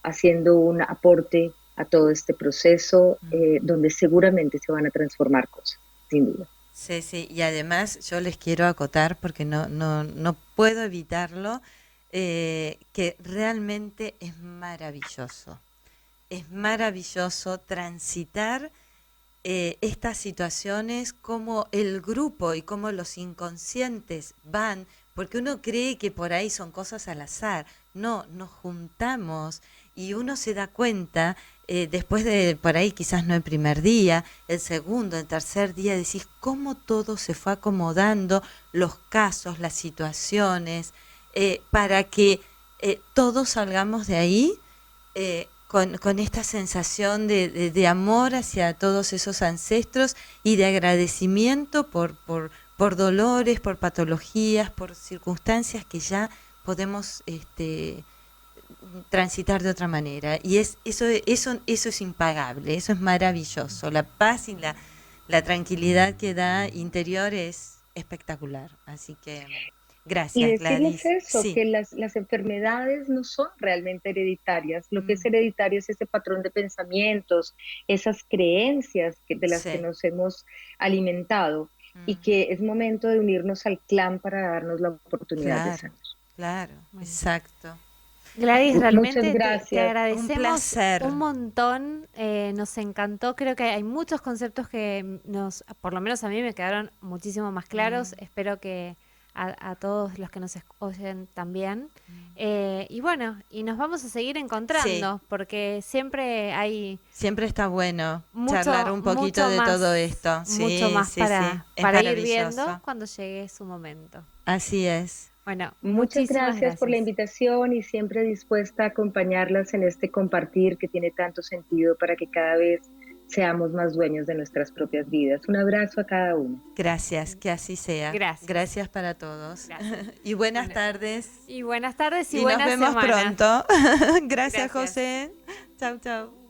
haciendo un aporte a todo este proceso donde seguramente se van a transformar cosas, sin duda. Sí, sí, y además yo les quiero acotar, porque no puedo evitarlo, que realmente es maravilloso transitar estas situaciones, como el grupo y como los inconscientes van, porque uno cree que por ahí son cosas al azar. No, nos juntamos y uno se da cuenta, después de por ahí quizás no el primer día, el segundo, el tercer día, decís cómo todo se fue acomodando, los casos, las situaciones, para que todos salgamos de ahí con esta sensación de amor hacia todos esos ancestros y de agradecimiento por dolores, por patologías, por circunstancias que ya podemos transitar de otra manera. Y eso es impagable, eso es maravilloso. La paz y la tranquilidad que da interior es espectacular. Así que Gracias, decirles Gladys. eso, Sí, que las enfermedades no son realmente hereditarias. Lo que es hereditario es ese patrón de pensamientos, esas creencias de las que sí. nos hemos alimentado y que es momento de unirnos al clan para darnos la oportunidad de Claro, sanar. claro, Bueno. exacto. Gladys, Muchas realmente te gracias. agradecemos Un placer. un montón, nos encantó, creo que hay muchos conceptos que por lo menos a mí me quedaron muchísimo más claros, espero que a todos los que nos oyen también. Y bueno, y nos vamos a seguir encontrando, porque Siempre está bueno mucho, charlar un poquito mucho de más, todo esto. Sí, mucho más sí, para, sí. Es para ir maravilloso. viendo cuando llegue su momento. Así es. Bueno, Muchas muchísimas gracias por la gracias. invitación y siempre dispuesta a acompañarlas en este compartir que tiene tanto sentido para que cada vez seamos más dueños de nuestras propias vidas. Un abrazo a cada uno. Gracias, que así sea. Gracias. Gracias para todos. Gracias. Y buenas Bueno, tardes. Y buenas tardes y Y buenas nos vemos semanas. pronto. Gracias, Gracias. José. Chau, chau.